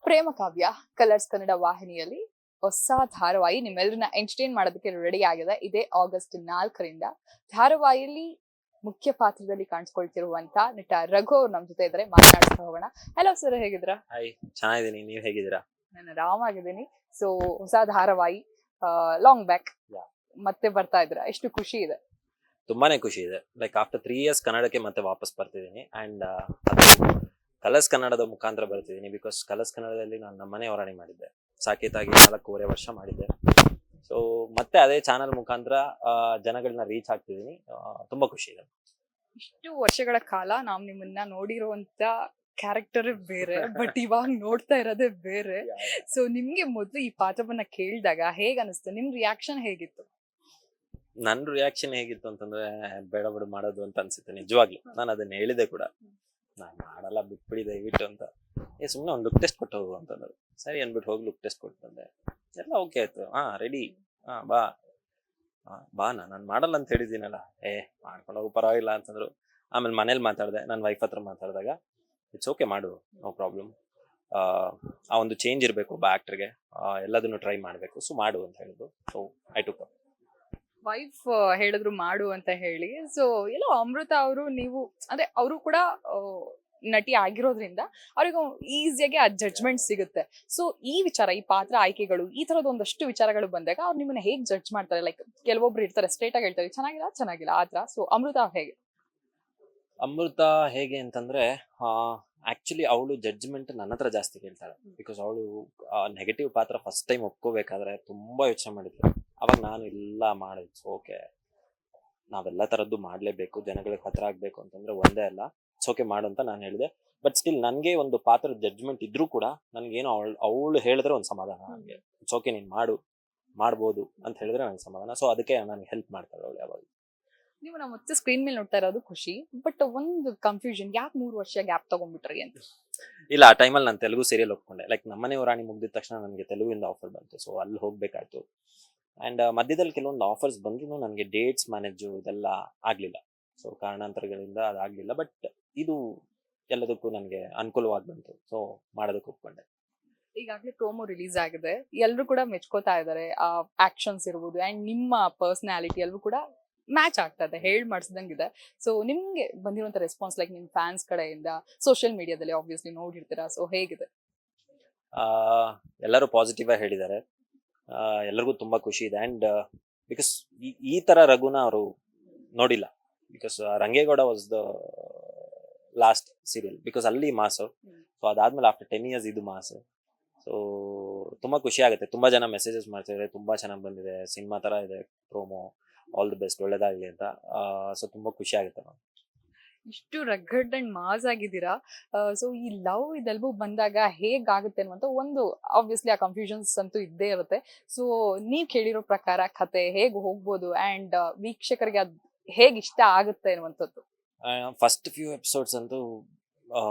ಪ್ರೇಮ ಕಾವ್ಯ colours Kannada ವಾಹಿನಿಯಲ್ಲಿ ಹೊಸ ಧಾರಾವಾಹಿ ನಿಮ್ಮೆಲ್ಲರನ್ನ ಎಂಟರ್ಟೈನ್ ಮಾಡೋದಕ್ಕೆ ರೆಡಿ ಆಗಿದೆ. ಇದೇ ಆಗಸ್ಟ್ 4ರಿಂದ ಧಾರಾವಾಹಿಯಲ್ಲಿ ಮುಖ್ಯ ಪಾತ್ರದಲ್ಲಿ ಕಾಣಿಸ್ಕೊಳ್ತಿರುವಂತ ನಟ ರಘು ಅವ್ರು ನಮ್ ಜೊತೆ ಇದ್ರೆ ಮಾತನಾಡ್ತಾ ಹೋಗೋಣ. ಹಲೋ ಸರ್, ಹೇಗಿದ್ದೀರಾ? ಹಾಯ್, ಚೆನ್ನಾಗಿದ್ದೀನಿ. ನೀವ್ ಹೇಗಿದ್ದೀರಾ? ನಾನು ಆರಾಮಾಗಿದ್ದೀನಿ. ಸೊ ಹೊಸ ಧಾರಾವಾಹಿ ಲಾಂಗ್ ಬ್ಯಾಕ್ ಮತ್ತೆ ಬರ್ತಾ ಇದ್ರ, ಎಷ್ಟು ಖುಷಿ ಇದೆ. ತುಂಬಾನೇ ಖುಷಿ ಇದೆ. ಲೈಕ್ ಆಫ್ಟರ್ 3 years ಕನ್ನಡಕ್ಕೆ ಮತ್ತೆ ವಾಪಸ್ ಬರ್ತಿದ್ದೀನಿ. ಅಂಡ್ ಅದು ಕಲರ್ಸ್ ಕನ್ನಡದ ಮುಖಾಂತರ ಬರ್ತಿದ್ದೀನಿ. ಬಿಕಾಸ್ ಕಲರ್ಸ್ ಕನ್ನಡದಲ್ಲಿ ನಾನು ನಮ್ಮನೆ ಹೊರಾಣಿ ಮಾಡಿದ್ದೆ, ಸಾಕೇತಾಗಿ 4.5 ವರ್ಷ ಮಾಡಿದ್ದೆ. ಸೊ ಮತ್ತೆ ಅದೇ ಚಾನಲ್ ಮುಖಾಂತರ ಜನಗಳನ್ನ ರೀಚ್ ಆಗ್ತಿದ್ದೀನಿ. ತುಂಬಾ ಖುಷಿ ಇದೆ. ಇಷ್ಟು ವರ್ಷಗಳ ಕಾಲ ನಾವು ನಿಮ್ಮನ್ನ ನೋಡಿರುವಂತ ಕ್ಯಾರೆಕ್ಟರ್ ಬೇರೆ, ಬಟ್ ಇವಾಗ ನೋಡ್ತಾ ಇರೋದೇ ಬೇರೆ. ಸೊ ನಿಮ್ಗೆ ಮೊದ್ಲು ಈ ಪಾತ್ರವನ್ನ ಕೇಳಿದಾಗ ಹೇಗ್ ಅನಿಸ್ತು? ನಿಮ್ ರಿಯಾಕ್ಷನ್ ಹೇಗಿತ್ತು? ನನ್ನ ರಿಯಾಕ್ಷನ್ ಹೇಗಿತ್ತು ಅಂತಂದ್ರೆ, ಬೇಡ ಬಿಡು ಮಾಡೋದು ಅಂತ ಅನ್ಸುತ್ತೆ ನಿಜವಾಗ್ಲು. ನಾನು ಅದನ್ನ ಹೇಳಿದೆ ಕೂಡ, ನಾನು ಮಾಡಲ್ಲ, ಬಿಟ್ಬಿಡಿ ದಯವಿಟ್ಟು ಅಂತ. ಸುಮ್ಮನೆ ಒಂದು ಲುಕ್ ಟೆಸ್ಟ್ ಕೊಟ್ಟು ಹೋಗು ಅಂತಂದ್ರು. ಸರಿ ಅನ್ಬಿಟ್ಟು ಹೋಗಿ ಲುಕ್ ಟೆಸ್ಟ್ ಕೊಟ್ಟು ಬಂದೆ. ಎಲ್ಲ ಓಕೆ ಆಯ್ತು. ರೆಡಿ, ಬಾ ಬಾ ನಾನು ಮಾಡಲ್ಲ ಅಂತ ಹೇಳಿದ್ದೀನಲ್ಲ, ಮಾಡ್ಕೊಂಡು ಹೋಗು ಪರವಾಗಿಲ್ಲ ಅಂತಂದ್ರು. ಆಮೇಲೆ ಮನೇಲಿ ಮಾತಾಡಿದೆ, ನನ್ನ ವೈಫ್ ಹತ್ರ ಮಾತಾಡಿದಾಗ ಇಟ್ಸ್ ಓಕೆ, ಮಾಡು, ನೋ ಪ್ರಾಬ್ಲಮ್. ಆ ಒಂದು ಚೇಂಜ್ ಇರಬೇಕು ಒಬ್ಬ ಆಕ್ಟರ್ಗೆ, ಎಲ್ಲದನ್ನು ಟ್ರೈ ಮಾಡಬೇಕು, ಸೊ ಮಾಡು ಅಂತ ಹೇಳಿದ್ರು. So I took up. Wife ಹೇಳಿದ್ರು ಮಾಡು ಅಂತ ಹೇಳಿ. ಸೊ ಎಲ್ಲೋ ಅಮೃತ ಅವರು, ನೀವು ಅಂದ್ರೆ ಅವರು ಕೂಡ ನಟಿ ಆಗಿರೋದ್ರಿಂದ ಅವ್ರಿಗೆ ಈಸಿಯಾಗಿ ಆ ಜಡ್ಜ್ಮೆಂಟ್ ಸಿಗುತ್ತೆ. ಸೊ ಈ ವಿಚಾರ, ಈ ಪಾತ್ರ ಆಯ್ಕೆಗಳು, ಈ ತರದ ಒಂದಷ್ಟು ವಿಚಾರಗಳು ಬಂದಾಗ ಅವ್ರು ನಿಮ್ಮನ್ನ ಹೇಗ್ ಜಡ್ಜ್ ಮಾಡ್ತಾರೆ? ಲೈಕ್ ಕೆಲವೊಬ್ರು ಇರ್ತಾರೆ ಸ್ಟ್ರೇಟ್ ಆಗಿ ಹೇಳ್ತಾರೆ ಚೆನ್ನಾಗಿಲ್ಲ ಆತರ. ಸೊ ಅಮೃತ ಹೇಗೆ? ಅಮೃತ ಹೇಗೆ ಅಂತಂದ್ರೆ, ಆಕ್ಚುಲಿ ಅವಳು ಜಡ್ಜ್ಮೆಂಟ್ ನನ್ನ ಹತ್ರ ಜಾಸ್ತಿ ಕೇಳ್ತಾಳೆ. ಬಿಕಾಸ್ ಅವಳು ನೆಗೆಟಿವ್ ಪಾತ್ರ ಫಸ್ಟ್ ಟೈಮ್ ಒಪ್ಕೋಬೇಕಾದ್ರೆ ತುಂಬಾ ಯೋಚನೆ ಮಾಡಿದ್ಲು. ಅವಾಗ ನಾನು ಇಲ್ಲ ಮಾಡಿದ್ ಓಕೆ, ನಾವೆಲ್ಲ ತರದ್ದು ಮಾಡ್ಲೇಬೇಕು, ಜನಗಳಿಗೆ ಹತ್ರ ಆಗ್ಬೇಕು ಅಂತಂದ್ರೆ ಒಂದೇ ಅಲ್ಲ, ಓಕೆ ಮಾಡು ಅಂತ ನಾನು ಹೇಳಿದೆ. ಬಟ್ ಸ್ಟಿಲ್ ನನ್ಗೆ ಒಂದು ಪಾತ್ರದ ಜಡ್ಜ್ಮೆಂಟ್ ಇದ್ರೂ ಕೂಡ ನನ್ಗೇನು ಅವಳು ಹೇಳಿದ್ರೆ ಒಂದು ಸಮಾಧಾನ. ನನಗೆ ಇಟ್ಸ್ ಓಕೆ, ನೀನ್ ಮಾಡ್ಬೋದು ಅಂತ ಹೇಳಿದ್ರೆ ನಂಗೆ ಸಮಾಧಾನ. ಸೊ ಅದಕ್ಕೆ ನನಗೆ ಹೆಲ್ಪ್ ಮಾಡ್ತಾಳೆ ಅವಳು ಯಾವಾಗ. ನೀವು ನಾವು ಮತ್ತೆ ಸ್ಕ್ರೀನ್ ಮೇಲೆ ನೋಡ್ತಾ ಇರೋದು ಖುಷಿ, ಬಟ್ ಒಂದು ಕನ್ಫ್ಯೂಷನ್, ಯಾಕೆ 3 ವರ್ಷ ಗ್ಯಾಪ್ ತಗೊಂಡ್ಬಿಟ್ರಿ ಅಂತ? ಇಲ್ಲ, ಆ ಟೈಮಲ್ಲಿ ನಾನು ತೆಲುಗು ಸೀರಿಯಲ್ ಒಪ್ಕೊಂಡೆ. ಲೈಕ್ ನಮ್ಮನೆ ರಾಣಿ ಮುಗ್ದಿದ ತಕ್ಷಣ ನನಗೆ ತೆಲುಗಿಂದ ಆಫರ್ ಬಂತು. ಸೊ ಅಲ್ಲಿ ಹೋಗ್ಬೇಕಾಯ್ತು. ಅಂಡ್ ಮಧ್ಯದಲ್ಲಿ ಕೆಲವೊಂದು ಆಫರ್ಸ್ ಬಂದ್ರು, ನನಗೆ ಡೇಟ್ಸ್ ಮ್ಯಾನೇಜು ಇದೆಲ್ಲ ಆಗ್ಲಿಲ್ಲ. ಸೊ ಕಾರಣಾಂತರಗಳಿಂದ ಅದಾಗ್ಲಿಲ್ಲ. ಬಟ್ ಇದು ಎಲ್ಲದಕ್ಕೂ ನನಗೆ ಅನುಕೂಲವಾಗಿ ಬಂತು. ಸೊ ಮಾಡೋದಕ್ಕೆ ಒಪ್ಕೊಂಡೆ. ಈಗಾಗಲೇ ಪ್ರೋಮೋ ರಿಲೀಸ್ ಆಗಿದೆ, ಎಲ್ಲರೂ ಕೂಡ ಮೆಚ್ಕೋತಾ ಇದ್ದಾರೆ. ಆ ಆಕ್ಷನ್ಸ್ ಇರ್ಬೋದು ಅಂಡ್ ನಿಮ್ಮ ಪರ್ಸನಾಲಿಟಿ ಎಲ್ಲರೂ ಕೂಡ ಮ್ಯಾಚ್ ಆಗ್ತಾ ಇದೆ, ಹೇಳ್ ಮಾಡಿಸಿದಂಗಿದೆ. ಸೊ ನಿಮ್ಗೆ ಬಂದಿರುವಂತ ರೆಸ್ಪಾನ್ಸ್, ಲೈಕ್ ನಿಮ್ ಫ್ಯಾನ್ಸ್ ಕಡೆಯಿಂದ, ಸೋಷಿಯಲ್ ಮೀಡಿಯಾದಲ್ಲಿ ಆಬ್ವಿಯಸ್ಲಿ ನೋಡಿರ್ತೀರಾ, ಸೊ ಹೇಗಿದೆ? ಎಲ್ಲರೂ ಪಾಸಿಟಿವ್ ಆಗಿ ಹೇಳಿದ್ದಾರೆ. ಎಲ್ಲರಿಗೂ ತುಂಬಾ ಖುಷಿ ಇದೆ. ಅಂಡ್ ಬಿಕಾಸ್ ಈ ತರ ರಘುನ ಅವರು ನೋಡಿಲ್ಲ. Because Rangegowda was the last serial, because ಅಲ್ಲಿ ಮಾಸು. ಸೊ ಅದಾದ್ಮೇಲೆ ಆಫ್ಟರ್ 10 years ಇದು ಮಾಸು. ಸೊ ತುಂಬಾ ಖುಷಿ ಆಗುತ್ತೆ. ತುಂಬಾ ಜನ ಮೆಸೇಜಸ್ ಮಾಡ್ತಿದ್ದಾರೆ, ತುಂಬಾ ಚೆನ್ನಾಗಿ ಬಂದಿದೆ, ಸಿನಿಮಾ ತರ ಇದೆ ಪ್ರೋಮೋ, ಆಲ್ ದಿ ಬೆಸ್ಟ್, ಒಳ್ಳೇದಾಗ್ಲಿ ಅಂತ. ಸೊ ತುಂಬಾ ಖುಷಿ ಆಗುತ್ತೆ. ಇಷ್ಟು ರಗ್ಗಡ್ ಅಂಡ್ ಮಾಸ್ ಆಗಿದ್ದೀರಾ. ಸೊ ಈ ಲವ್ ಇದೆಲ್ಬೂ ಬಂದಾಗ ಹೇಗಾಗುತ್ತೆ ಅನ್ನುವಂತ ಒಂದು ಆಬ್ವಿಯಸ್ಲಿ ಆ ಕನ್ಫ್ಯೂಷನ್ಸ್ ಅಂತೂ ಇದ್ದೇ ಇರುತ್ತೆ. ಸೊ ನೀವ್ ಕೇಳಿರೋ ಪ್ರಕಾರ ಕತೆ ಹೇಗ್ ಹೋಗ್ಬೋದು ಅಂಡ್ ವೀಕ್ಷಕರಿಗೆ ಅದ್ ಹೇಗ್ ಇಷ್ಟ ಆಗುತ್ತೆ ಅನ್ನುವಂಥದ್ದು? ಫಸ್ಟ್ ಫ್ಯೂ ಎಪಿಸೋಡ್ಸ್ ಅಂತೂ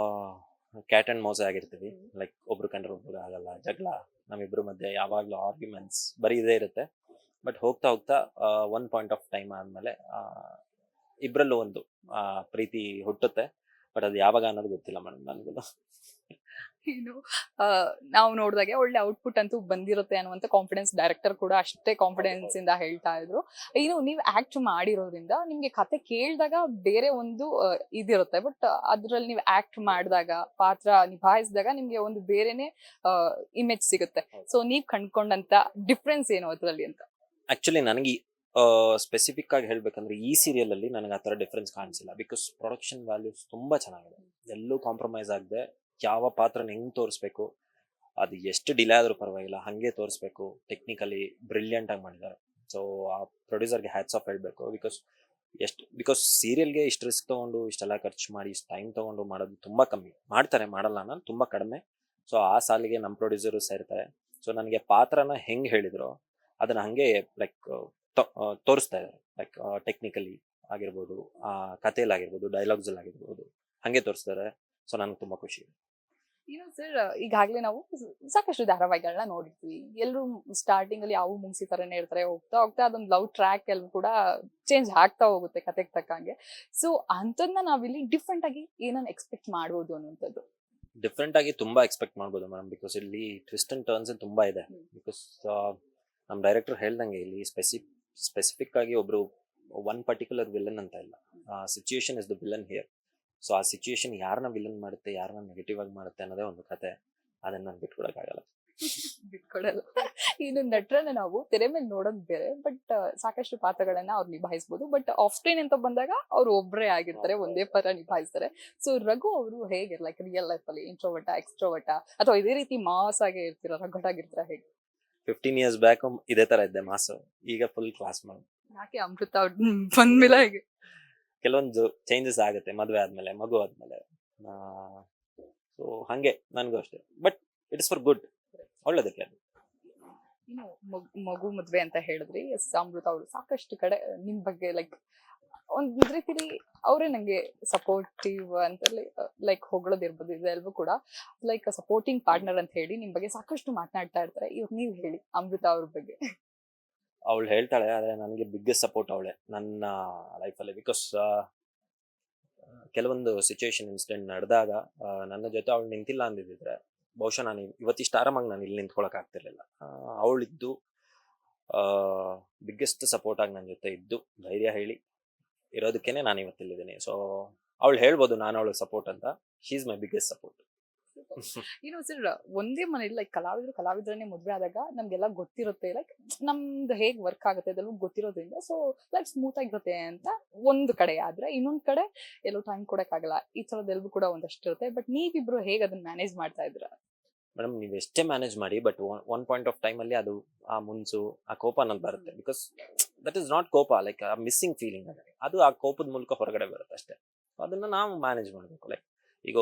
ಕ್ಯಾಟ್ ಅಂಡ್ ಮೌಸ್ ಆಗಿರ್ತೀವಿ. ಲೈಕ್ ಒಬ್ರು ಕಂಡ್ರೆ ಒಬ್ರು ಆಗಲ್ಲ, ಜಗಳ, ನಮ್ಮಿಬ್ರು ಮಧ್ಯೆ ಯಾವಾಗ್ಲೂ ಆರ್ಗ್ಯುಮೆಂಟ್ಸ್ ಬರೀ ಇದೇ ಇರುತ್ತೆ. ಬಟ್ ಹೋಗ್ತಾ ಹೋಗ್ತಾ ಒನ್ ಪಾಯಿಂಟ್ ಆಫ್ ಟೈಮ್ ಆದ್ಮೇಲೆ ಇಬ್ರಲ್ಲೂ ಒಂದು ಪ್ರೀತಿ ಹುಟ್ಟುತ್ತೆ. ಬಟ್ ಅದು ಯಾವಾಗ ಅನ್ನೋದು ಗೊತ್ತಿಲ್ಲ ಮೇಡಮ್ ನನಗೂ. ಏನು ನಾವು ನೋಡಿದಾಗೆ ಒಳ್ಳೆ ಔಟ್ಪುಟ್ ಅಂತೂ ಬಂದಿರುತ್ತೆ ಅನ್ನುವಂತ ಕಾನ್ಫಿಡೆನ್ಸ್ ಡೈರೆಕ್ಟರ್ ಕೂಡ ಅಷ್ಟೇ ಕಾನ್ಫಿಡೆನ್ಸ್ ಇಂದ ಹೇಳ್ತಾ ಇದ್ರು. ಏನು ನೀವು ಆಕ್ಟ್ ಮಾಡಿರೋದ್ರಿಂದ ನಿಮ್ಗೆ ಕತೆ ಕೇಳಿದಾಗ ಬೇರೆ ಒಂದು ಇದಿರುತ್ತೆ, ಬಟ್ ಅದ್ರಲ್ಲಿ ನೀವು ಆಕ್ಟ್ ಮಾಡಿದಾಗ, ಪಾತ್ರ ನಿಭಾಯಿಸಿದಾಗ ನಿಮ್ಗೆ ಒಂದು ಬೇರೆನೆ ಇಮೇಜ್ ಸಿಗುತ್ತೆ. ಸೊ ನೀವ್ ಕಂಡ್ಕೊಂಡಂತ ಡಿಫ್ರೆನ್ಸ್ ಏನು ಅದ್ರಲ್ಲಿ ಅಂತ? ಆಕ್ಚುಲಿ ನನಗೆ ಸ್ಪೆಸಿಫಿಕ್ ಆಗಿ ಹೇಳ್ಬೇಕಂದ್ರೆ ಈ ಸೀರಿಯಲ್ ಅಲ್ಲಿ ನನಗೆ ಆ ತರ ಡಿಫ್ರೆನ್ಸ್ ಕಾಣಿಸಿಲ್ಲ. ಬಿಕಾಸ್ ಪ್ರೊಡಕ್ಷನ್ ವ್ಯಾಲ್ಯೂಸ್ ತುಂಬಾ ಚೆನ್ನಾಗಿದೆ. ಎಲ್ಲೂ ಕಾಂಪ್ರಮೈಸ್ ಆಗದೆ ಯಾವ ಪಾತ್ರನ ಹೆಂಗ್ ತೋರಿಸ್ಬೇಕು, ಅದು ಎಷ್ಟು ಡಿಲೇ ಆದ್ರೂ ಪರವಾಗಿಲ್ಲ, ಹಂಗೆ ತೋರಿಸ್ಬೇಕು. ಟೆಕ್ನಿಕಲಿ ಬ್ರಿಲಿಯಂಟ್ ಆಗಿ ಮಾಡಿದ್ದಾರೆ. ಸೊ ಆ ಪ್ರೊಡ್ಯೂಸರ್ಗೆ ಹ್ಯಾಟ್ಸ್ ಆಫ್ ಹೇಳ್ಬೇಕು. ಬಿಕಾಸ್ ಸೀರಿಯಲ್ಗೆ ಇಷ್ಟು ರಿಸ್ಕ್ ತಗೊಂಡು, ಇಷ್ಟೆಲ್ಲ ಖರ್ಚು ಮಾಡಿ, ಇಷ್ಟು ಟೈಮ್ ತಗೊಂಡು ಮಾಡೋದು ತುಂಬಾ ಕಮ್ಮಿ. ಮಾಡ್ತಾರೆ, ಮಾಡಲ್ಲ ಅನ್ನೋದು ತುಂಬಾ ಕಡಿಮೆ. ಸೊ ಆ ಸಾಲಿಗೆ ನಮ್ಮ ಪ್ರೊಡ್ಯೂಸರು ಸೇರ್ತಾರೆ. ಸೊ ನನಗೆ ಪಾತ್ರನ ಹೆಂಗ್ ಹೇಳಿದ್ರು ಅದನ್ನ ಹಂಗೆ ಲೈಕ್ ತೋರಿಸ್ತಾ ಇದ್ದಾರೆ. ಲೈಕ್ ಟೆಕ್ನಿಕಲಿ ಆಗಿರ್ಬೋದು, ಕಥೆಯಲ್ಲಿ ಆಗಿರ್ಬೋದು, ಡೈಲಾಗ್ಸ್ ಅಲ್ಲಿ ಆಗಿರ್ಬೋದು, ಹಂಗೆ ತೋರಿಸ್ತಾರೆ. ಸೊ ನನಗೆ ತುಂಬಾ ಖುಷಿ ಇದೆ. ಏನು ಸರ್, ಈಗಾಗಲೇ ನಾವು ಸಾಕಷ್ಟು ಧಾರಾವಾಹಿಗಳನ್ನ ನೋಡಿರ್ತೀವಿ. ಎಲ್ಲರೂ ಸ್ಟಾರ್ಟಿಂಗ್ ಅಲ್ಲಿ ಯಾವ ಮುಗಿಸಿ ತರನೇ ಇರ್ತಾರೆ, ಹೋಗ್ತಾ ಹೋಗ್ತಾ ಅದೊಂದು ಲವ್ ಟ್ರ್ಯಾಕ್ ಎಲ್ಲ ಕೂಡ ಚೇಂಜ್ ಆಗ್ತಾ ಹೋಗುತ್ತೆ ಕತೆಗೆ ತಕ್ಕಂಗೆ. ಸೊ ಅಂತದ್ನ ನಾವಿಲ್ಲಿ ಡಿಫ್ರೆಂಟ್ ಆಗಿ ಏನನ್ನ ಎಕ್ಸ್ಪೆಕ್ಟ್ ಮಾಡ್ಬೋದು ಅನ್ನುವಂಥದ್ದು? ಡಿಫ್ರೆಂಟ್ ಆಗಿ ತುಂಬಾ ಎಕ್ಸ್ಪೆಕ್ಟ್ ಮಾಡ್ಬೋದು ಮೇಡಮ್, ಬಿಕಾಸ್ ಇಲ್ಲಿ ಟ್ವಿಸ್ಟ್ ಅಂಡ್ ಟರ್ನ್ಸ್ ತುಂಬಾ ಇದೆ. ಬಿಕಾಸ್ ನಮ್ಮ ಡೈರೆಕ್ಟರ್ ಹೇಳ್ದಂಗೆ ಇಲ್ಲಿ ಸ್ಪೆಸಿಫಿಕ್ ಆಗಿ ಒಬ್ರು ಒನ್ ಪರ್ಟಿಕ್ಯುಲರ್ ವಿಲನ್ ಅಂತ ಇಲ್ಲ. Situation is the villain here. So ಆ ಸಿಚುಯೇಷನ್ ಯಾರನ್ನ ವಿಲನ್ ಮಾಡುತ್ತೆ, ಯಾರನ್ನ ನೆಗೆಟಿವ್ ಆಗಿ ಮಾಡುತ್ತೆ ಅನ್ನೋದೇ ಒಂದು ಕತೆ. ಅದನ್ನ ನಾನು ಬಿಟ್ಕೊಡಕ್ಕಾಗಲ್ಲ. ಬಿಟ್ಕೊಡಲ್ಲ. ಇನ್ನು ನಟರನ್ನ ನಾವು ತೆರೆ ಮೇಲೆ ನೋಡೋದ್ ಬೇರೆ, ಬಟ್ ಸಾಕಷ್ಟು ಪಾತ್ರಗಳನ್ನ ಅವ್ರು ನಿಭಾಯಿಸಬಹುದು. ಬಟ್ ಆಫ್ ಸ್ಕ್ರೀನ್ ಅಂತ ಬಂದಾಗ ಅವ್ರು ಒಬ್ಬರೇ ಆಗಿರ್ತಾರೆ, ಒಂದೇ ಪರ ನಿಭಾಯಿಸ್ತಾರೆ. ಸೊ ರಘು ಅವರು ಹೇಗೆ, ಲೈಕ್ ರಿಯಲ್ ಲೈಫ್ ಅಲ್ಲಿ ಇಂಟ್ರೋವರ್ಟ, ಎಕ್ಸ್ಟ್ರೋವರ್ಟ, ಅಥವಾ ಇದೇ ರೀತಿ ಮಾಸ್ ಆಗೇ ಇರ್ತೀರಾ, ರಗಡಾಗಿರ್ತೀರಾ, ಹೇಗೆ? 15 years ಬ್ಯಾಕ್ ಇದೇ ತರ ಇದ್ದೆ ಮಾಸು. ಈಗ ಫುಲ್ ಕ್ಲಾಸ್ ಮೇಡಮ್. ಯಾಕೆ ಅಮೃತ ಅವ್ರು ಬಂದ್ಮೇಲೆ ಹೇಗೆ? ಕೆಲವೊಂದು ಚೇಂಜಸ್ ಆಗುತ್ತೆ ಮದುವೆ ಆದ್ಮೇಲೆ, ಮಗು ಆದ್ಮೇಲೆ. ಸೊ ಹಂಗೆ ನನಗೂ ಅಷ್ಟೇ. But it is for good, ಒಳ್ಳೇದಕ್ಕೆ ಅದು. ಇನ್ನು ಮಗು ಮದ್ವೆ ಅಂತ ಹೇಳಿದ್ರಿ. ಅಮೃತ ಅವರು ಸಾಕಷ್ಟು ಕಡೆ ನಿಮ್ ಬಗ್ಗೆ ಲೈಕ್ ಒಂದ್ ರೀತಿಲಿ ಅವರೇ ನಂಗೆ ಸಪೋರ್ಟಿವ್ ಅಂತ ಲೈಕ್ ಹೊಗಳೋದಿರ್ಬೋದು, ಇದೆಲ್ಲವೂ ಕೂಡ ಲೈಕ್ ಸಪೋರ್ಟಿಂಗ್ ಪಾರ್ಟ್ನರ್ ಅಂತ ಹೇಳಿ ನಿಮ್ ಬಗ್ಗೆ ಸಾಕಷ್ಟು ಮಾತನಾಡ್ತಾ ಇರ್ತಾರೆ. ಇವಾಗ ನೀವ್ ಹೇಳಿ ಅಮೃತ ಅವ್ರ ಬಗ್ಗೆ. ಅವಳು ಹೇಳ್ತಾಳೆ, ಆದ್ರೆ ನನಗೆ ಬಿಗ್ಗೆಸ್ಟ್ ಸಪೋರ್ಟ್ ಅವಳೆ ನನ್ನ ಲೈಫಲ್ಲಿ. ಬಿಕಾಸ್ ಕೆಲವೊಂದು ಸಿಚುವೇಶನ್ ಇನ್ಸಿಡೆಂಟ್ ನಡೆದಾಗ ನನ್ನ ಜೊತೆ ಅವಳು ನಿಂತಿಲ್ಲ ಅಂದಿದ್ರೆ ಬಹುಶಃ ನಾನು ಇವತ್ತಿಷ್ಟು ಆರಾಮಾಗಿ ನಾನು ಇಲ್ಲಿ ನಿಂತ್ಕೊಳಕ್ ಆಗ್ತಿರ್ಲಿಲ್ಲ. ಅವಳಿದ್ದು ಬಿಗ್ಗೆಸ್ಟ್ ಸಪೋರ್ಟ್ ಆಗಿ ನನ್ನ ಜೊತೆ ಇದ್ದು ಧೈರ್ಯ ಹೇಳಿ ಇರೋದಕ್ಕೇನೆ ನಾನು ಇವತ್ತಿಲ್ಲಿದ್ದೀನಿ. ಸೊ ಅವಳು ಹೇಳ್ಬೋದು ನಾನು ಅವಳಿಗೆ ಸಪೋರ್ಟ್ ಅಂತ. She is my biggest support. ಇನ್ನು ಸರ್, ಒಂದೇ ಮನೇಲಿ ಲೈಕ್ ಕಲಾವಿದ್ರನ್ನೇ ಮದ್ವೆ ಆದಾಗ ನಮ್ಗೆಲ್ಲ ಗೊತ್ತಿರುತ್ತೆ, ಲೈಕ್ ನಮ್ದು ಹೇಗ್ ವರ್ಕ್ ಆಗುತ್ತೆ ಅದೆಲ್ಲ ಗೊತ್ತಿರೋದ್ರಿಂದ ಸೊ ಲೈಕ್ ಸ್ಮೂತ್ ಆಗಿರುತ್ತೆ ಅಂತ ಒಂದು ಕಡೆ. ಆದ್ರೆ ಇನ್ನೊಂದ್ ಕಡೆ ಎಲ್ಲೋ ಟೈಮ್ ಕೊಡಕ್ಕಾಗಲ್ಲ, ಈ ತರದೆಲ್ಲವೂ ಕೂಡ ಒಂದಷ್ಟು ಇರುತ್ತೆ. ಬಟ್ ನೀವಿಬ್ರು ಹೇಗ್ ಅದನ್ನ ಮ್ಯಾನೇಜ್ ಮಾಡ್ತಾ ಇದ್ರ? ಮೇಡಮ್, ನೀವು ಎಷ್ಟೇ ಮ್ಯಾನೇಜ್ ಮಾಡಿ, but one point of time ಅಲ್ಲಿ ಅದು ಆ ಮುನ್ಸು, ಆ ಕೋಪ ಅನ್ನೋದು ಬರುತ್ತೆ. ಬಿಕಾಸ್ ದಟ್ ಇಸ್ ನಾಟ್ ಕೋಪ, ಲೈಕ್ ಆ ಮಿಸ್ಸಿಂಗ್ ಫೀಲಿಂಗ್ ಅದು ಆ ಕೋಪದ ಮೂಲಕ ಹೊರಗಡೆ ಬರುತ್ತೆ ಅಷ್ಟೇ. ಅದನ್ನ ನಾವು ಮ್ಯಾನೇಜ್ ಮಾಡಬೇಕು. ಲೈಕ್ ಈಗ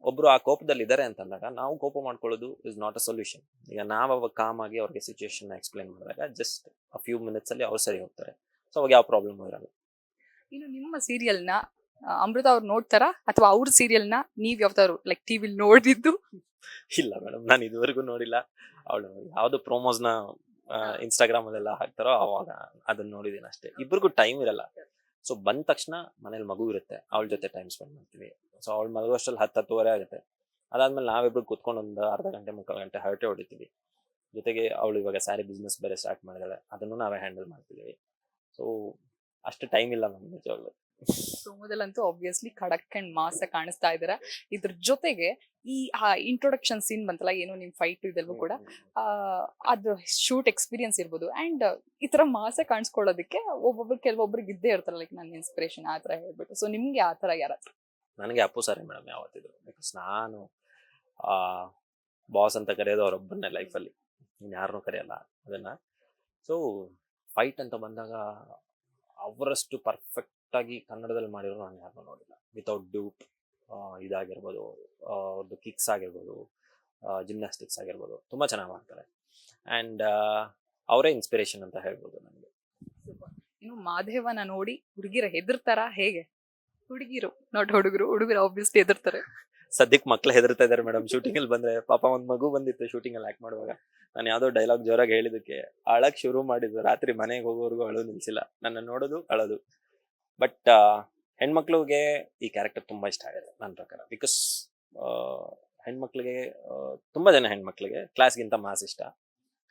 ಒಬ್ರು ಆ ಕೋಪದಲ್ಲಿ ಇದ್ದಾರೆ ಅಂತಂದಾಗ ನಾವು ಕೋಪ ಮಾಡ್ಕೊಳ್ಳೋದು ಇಸ್ ನಾಟ್ ಅ ಸೊಲ್ಯೂಷನ್. ಈಗ ನಾವು ಅವಾಗ ಕಾಮ್ ಆಗಿ ಅವ್ರಿಗೆ ಸಿಚುಯೇಷನ್ ಎಕ್ಸ್ಪ್ಲೈನ್ ಮಾಡಿದಾಗ ಜಸ್ಟ್ ಅ ಫ್ಯೂ ಮಿನಿಟ್ಸ್ ಅಲ್ಲಿ ಅವ್ರು ಸರಿ ಹೋಗ್ತಾರೆ. ಸೊ ಅವಾಗ ಯಾವ ಪ್ರಾಬ್ಲಮ್ ಇರಲ್ಲ. ಇನ್ನು ನಿಮ್ಮ ಸೀರಿಯಲ್ನ ಅಮೃತ ಅವ್ರು ನೋಡ್ತಾರಾ, ಅಥವಾ ಅವ್ರ ಸೀರಿಯಲ್ನ ನೀವ್ ಯಾವ್ದಾದ್ರು ಲೈಕ್ ಟಿವಿಲಿ ನೋಡಿದ್ದು? ಇಲ್ಲ ಮೇಡಮ್, ನಾನು ಇದುವರೆಗೂ ನೋಡಿಲ್ಲ. ಅವಳು ಯಾವ್ದು ಪ್ರೋಮೋಸ್ನ ಇನ್ಸ್ಟಾಗ್ರಾಮ್ ಅಲ್ಲೆಲ್ಲ ಹಾಕ್ತಾರೋ ಅವಾಗ ಅದನ್ನ ನೋಡಿದೀನಿ ಅಷ್ಟೇ. ಇಬ್ಬರಿಗೂ ಟೈಮ್ ಇರಲ್ಲ. ಸೊ ಬಂದ ತಕ್ಷಣ ಮನೇಲಿ ಮಗು ಇರುತ್ತೆ, ಅವಳ ಜೊತೆ ಟೈಮ್ ಸ್ಪೆಂಡ್ ಮಾಡ್ತೀವಿ. ಸೊ ಅವಳು ಮಲಗುವಷ್ಟರಲ್ಲಿ 10-10:30 ಆಗುತ್ತೆ. ಅದಾದ್ಮೇಲೆ ನಾವಿಬ್ರು ಕುತ್ಕೊಂಡು ಒಂದು ಅರ್ಧ ಗಂಟೆ 3/4 ಗಂಟೆ ಹರಟೆ ಹೊಡಿತೀವಿ. ಜೊತೆಗೆ ಅವಳು ಇವಾಗ ಸ್ಯಾರಿ ಬಿಸ್ನೆಸ್ ಬೇರೆ ಸ್ಟಾರ್ಟ್ ಮಾಡಿದಾಳೆ, ಅದನ್ನು ನಾವೇ ಹ್ಯಾಂಡಲ್ ಮಾಡ್ತಿದ್ದೀವಿ. ಸೊ ಅಷ್ಟು ಟೈಮ್ ಇಲ್ಲ ನಮ್ಗೆ ನಿಜವಾಗ್ಲು. ಮೊದಲಂತೂ ಆಬ್ವಿಯಸ್ಲಿ ಖಡಕ್ ಅಂಡ್ ಮಾಸ್ ಕಾಣಿಸ್ತಾ ಇದ್ದೀರಾ. ಇದ್ರ ಜೊತೆಗೆ ಈ ಇಂಟ್ರೊಡಕ್ಷನ್ ಸೀನ್ ಬಂತಲ್ಲ, ಏನು ನಿಮ್ ಫೈಟ್ ಇದೆಲ್ಲವೂ ಕೂಡ ಅದು ಶೂಟ್ ಎಕ್ಸ್ಪೀರಿಯನ್ಸ್ ಇರ್ಬೋದು. ಅಂಡ್ ಈ ತರ ಮಾಸ ಕಾಣಿಸ್ಕೊಳ್ಳೋದಕ್ಕೆ ಕೆಲವೊಬ್ರಿಗೆ ಇದ್ದೇ ಇರ್ತಾರ, ಲೈಕ್ ನನ್ನ ಇನ್ಸ್ಪಿರೇಷನ್ ಆ ತರ ಹೇಳ್ಬಿಟ್ಟು. ಸೊ ನಿಮ್ಗೆ ಆ ತರ ಯಾರ? ನನಗೆ ಅಪ್ಪು ಸಾರಿ ಮೇಡಮ್ ಯಾವತ್ತಿದ್ರು. ಬಿಕಾಸ್ ನಾನು ಬಾಸ್ ಅಂತ ಕರೆಯೋದು ಅವರೊಬ್ಬರನ್ನೇ ಲೈಫಲ್ಲಿ, ಇನ್ಯಾರನ್ನೂ ಕರೆಯಲ್ಲ ಅದನ್ನ. ಸೊ ಫೈಟ್ ಅಂತ ಬಂದಾಗ ಅವರಷ್ಟು ಪರ್ಫೆಕ್ಟ್ ಆಗಿ ಕನ್ನಡದಲ್ಲಿ ಮಾಡಿರೋ ನಾನು ಯಾರನ್ನೂ ನೋಡಿಲ್ಲ. ವಿತೌಟ್ ಡೂಪ್ ಇದಾಗಿರ್ಬೋದು, ಅವ್ರದ್ದು ಕಿಕ್ಸ್ ಆಗಿರ್ಬೋದು, ಜಿಮ್ನಾಸ್ಟಿಕ್ಸ್ ಆಗಿರ್ಬೋದು, ತುಂಬಾ ಚೆನ್ನಾಗಿ ಮಾಡ್ತಾರೆ. ಅಂಡ್ ಅವರೇ ಇನ್ಸ್ಪಿರೇಷನ್ ಅಂತ ಹೇಳ್ಬೋದು ನನಗೆ. ಇನ್ನು ಮಾದೇವನ ನೋಡಿ ಹುಡುಗಿರ ಹೆದರ್ತಾರ ಹೇಗೆ? ಹುಡುಗಿರು ನಾಟ್ ಹುಡುಗರು ಆಬ್ವಿಯಸ್ಲಿ ಹೆದರ್ತಾರೆ. ಸದ್ಯಕ್ಕೆ ಮಕ್ಳು ಹೆದರ್ತಾ ಇದಾರೆ ಮೇಡಮ್. ಶೂಟಿಂಗ್ ಅಲ್ಲಿ ಬಂದ್ರೆ ಪಾಪ ಒಂದ್ ಮಗು ಬಂದಿತ್ತು ಶೂಟಿಂಗ್ ಅಲ್ಲಿ ಆಕ್ಟ್ ಮಾಡುವಾಗ. ನಾನು ಯಾವ್ದೋ ಡೈಲಾಗ್ ಜೋರಾಗಿ ಹೇಳಿದಕ್ಕೆ ಅಳಕ್ ಶುರು ಮಾಡಿದ್ರು. ರಾತ್ರಿ ಮನೆಗೆ ಹೋಗೋವರೆಗೂ ಅಳು ನಿಲ್ಸಿಲ್ಲ. ನನ್ನ ನೋಡೋದು ಅಳೋದು. ಬಟ್ ಹೆಣ್ಮಕ್ಳಿಗೆ ಈ ಕ್ಯಾರೆಕ್ಟರ್ ತುಂಬಾ ಇಷ್ಟ ಆಗಿದೆ ನನ್ನ ಪ್ರಕಾರ. ಬಿಕಾಸ್ ಹೆಣ್ಮಕ್ಳಿಗೆ ತುಂಬಾ ಜನ ಹೆಣ್ಮಕ್ಳಿಗೆ ಕ್ಲಾಸ್ಗಿಂತ ಮಾಸ್ ಇಷ್ಟ.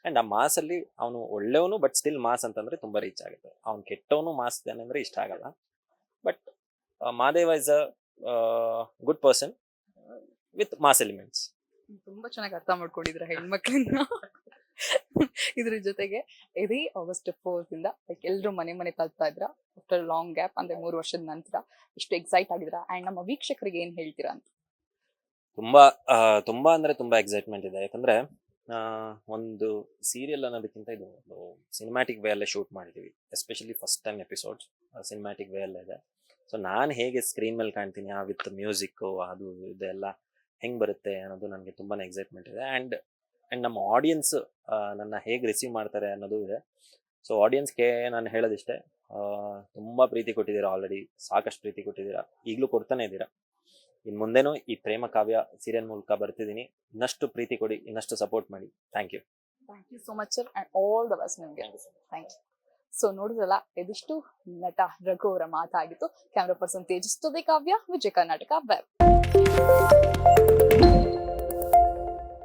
ಅಂಡ್ ಆ ಮಾಸ್ ಅಲ್ಲಿ ಅವನು ಒಳ್ಳೆಯವನು, ಬಟ್ ಸ್ಟಿಲ್ ಮಾಸ್ ಅಂತಂದ್ರೆ ತುಂಬಾ ರೀಚ್ ಆಗುತ್ತೆ. ಅವ್ನು ಕೆಟ್ಟವನು ಮಾಸ್ ಅಂದ್ರೆ ಇಷ್ಟ ಆಗಲ್ಲ. But Madeva is a good person with mass elements. ತುಂಬಾ ಚೆನ್ನಾಗಿ ಅರ್ಥ ಮಾಡ್ಕೊಂಡಿದ್ರ ಹೆಣ್ಮಕ್ಳನ್ನ. ಇದ್ರ ಜೊತೆಗೆ ಇದೇ August 4th ಇಂದ ಲೈಕ್ ಎಲ್ರು ಮನೆ ತಲುಪ್ತಾ ಇದ್ರ ಆಫ್ಟರ್ ಲಾಂಗ್ ಗ್ಯಾಪ್, ಅಂದ್ರೆ 3 ವರ್ಷದ ನಂತರ ಎಷ್ಟು ಎಕ್ಸೈಟ್ ಆಗಿದ್ರ? ಅಂಡ್ ನಮ್ಮ ವೀಕ್ಷಕರಿಗೆ ಏನ್ ಹೇಳ್ತೀರಾ ಅಂತ? ತುಂಬಾ ಅಂದ್ರೆ ತುಂಬಾ ಎಕ್ಸೈಟ್ಮೆಂಟ್ ಇದೆ. ಯಾಕಂದ್ರೆ ಒಂದು ಸೀರಿಯಲ್ ಅನ್ನೋದಕ್ಕಿಂತ ಇದು ಒಂದು ಸಿನಿಮ್ಯಾಟಿಕ್ ವೇ ಅಲ್ಲೇ ಶೂಟ್ ಮಾಡಿದೀವಿ. Especially first time episodes cinematic way ಅಲ್ಲೇ ಇದೆ. ಸೊ ನಾನು ಹೇಗೆ ಸ್ಕ್ರೀನ್ ಮೇಲೆ ಕಾಣ್ತೀನಿ ವಿತ್ ಮ್ಯೂಸಿಕ್ ಅದು ಇದೆಲ್ಲ ಹೆಂಗ್ ಬರುತ್ತೆ ಅನ್ನೋದು ನನಗೆ ತುಂಬಾನೇ ಎಕ್ಸೈಟ್ಮೆಂಟ್ ಇದೆ. ಅಂಡ್ ನಮ್ಮ ಆಡಿಯನ್ಸ್ ನನ್ನ ಹೇಗೆ ರಿಸೀವ್ ಮಾಡ್ತಾರೆ ಅನ್ನೋದು ಇದೆ. ಸೊ ಆಡಿಯನ್ಸ್ಗೆ ನಾನು ಹೇಳೋದಿಷ್ಟೇ, ತುಂಬಾ ಪ್ರೀತಿ ಕೊಟ್ಟಿದ್ದೀರಾ, ಆಲ್ರೆಡಿ ಸಾಕಷ್ಟು ಪ್ರೀತಿ ಕೊಟ್ಟಿದ್ದೀರಾ, ಈಗಲೂ ಕೊಡ್ತಾನೆ ಇದ್ದೀರಾ. ಇನ್ ಮುಂದೆನೂ ಈ ಪ್ರೇಮ ಕಾವ್ಯ ಸೀರಿಯಲ್ ಮೂಲಕ ಬರ್ತಿದ್ದೀನಿ. ಇನ್ನಷ್ಟು ಪ್ರೀತಿ ಕೊಡಿ, ಇನ್ನಷ್ಟು ಸಪೋರ್ಟ್ ಮಾಡಿ. Thank you so much sir, and all the best ನಿಮಗೆ. Thank you. ಸೊ ನೋಡಿದ್ರಲ್ಲ, ಇದಿಷ್ಟು ನಟ ರಘು ಅವರ ಮಾತಾಗಿತ್ತು. ಕ್ಯಾಮ್ರಾ ಪರ್ಸನ್ ತೇಜಸ್ ಜೊತೆ ಕಾವ್ಯ, ವಿಜಯ ಕರ್ನಾಟಕ ವೆಬ್.